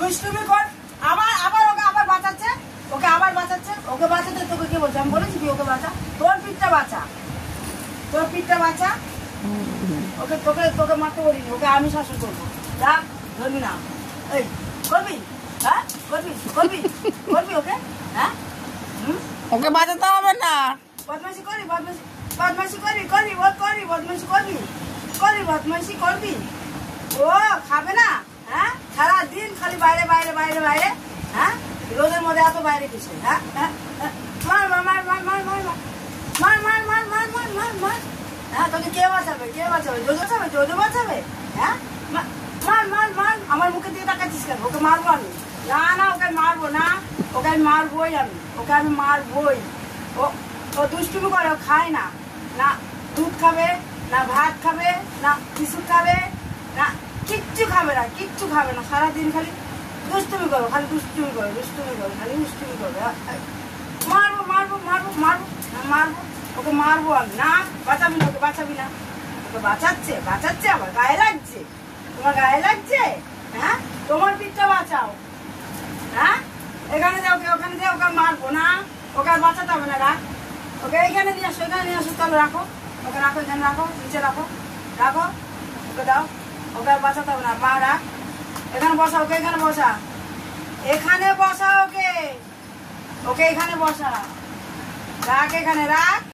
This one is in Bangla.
দুষ্টুমি কর, আবার আবার ওকে আবার বাঁচাচ্ছে, ওকে আবার বাঁচাচ্ছে, ওকে বাঁচাতে তোকে কে বলছে? আমি বলেছি তুই ওকে বাঁচা, তোর পিঠটা বাঁচা, তোর পিঠটা বাঁচা। ওকে তোকে তোকে মারতে বলিনি, ওকে আমি শাসন করবো। রাখ, ধরবি না। এই করবি, হ্যাঁ করবি করবি করবি ওকে, হ্যাঁ ওকে বাঁচাতে হবে না। বদমাইশি করবি, বদমাইশি বদমাইশি করবি, করবি ও করবি, বদমাইশি করবি, করবি বদমাইশি করবি। ও খাবে না, হ্যাঁ সারাদিন খালি বাইরে বাইরে বাইরে বাইরে, হ্যাঁ রোদের মধ্যে এত বাইরে কিসে? হ্যাঁ মার মার মার মার মার মার মার মার মার মার মার মার মার। হ্যাঁ তোকে কে বাঁচাবে, কে বাঁচাবে? জোজো বাঁচাবে, জোজো বাঁচাবে। হ্যাঁ মার মার মার। আমার মুখে দিয়ে তাকাচ্ছিস কেন? ওকে মারবো আমি। না না ওকে মারবো না, ওকে আমি মারবোই, আমি ওকে আমি মারবোই। ও ও দুষ্টুমি করে, ও খায় না, না দুধ খাবে, না ভাত খাবে, না বিস্কুট খাবে, না কিচ্ছু খাবে না, কিচ্ছু খাবে না। সারাদিন খালি দুষ্টুমি করো, খালি দুষ্টুমি করো, দুষ্টুমি করো, খালি দুষ্টুমি করবে। মারবো মারবো মারবো মারবো মারবো, ওকে মারবো আমি। না বাঁচাবি না, ওকে বাঁচাবি না। ওকে বাঁচাচ্ছে, বাঁচাচ্ছে, আবার গায়ে লাগছে, তোমার গায়ে লাগছে। হ্যাঁ তোমার পিঠটা বাঁচাও। হ্যাঁ এখানে যাও, ওকে ওখানে যাও, ওকে মারবো না, ওকে আর বাঁচাতে হবে না। রাখ ওকে, এইখানে নিয়ে আসো, এখানে নিয়ে আসো, তাহলে রাখো ওকে, রাখো এখানে, রাখো নিচে রাখো, রাখো ওকে দাও, ওকে আর বাঁচাতে হবে না। মা রাখ, এখানে বসা, ওকে এখানে বসা, এখানে বসা ওকে, ওকে এখানে বসা, রাখ এখানে রাখ।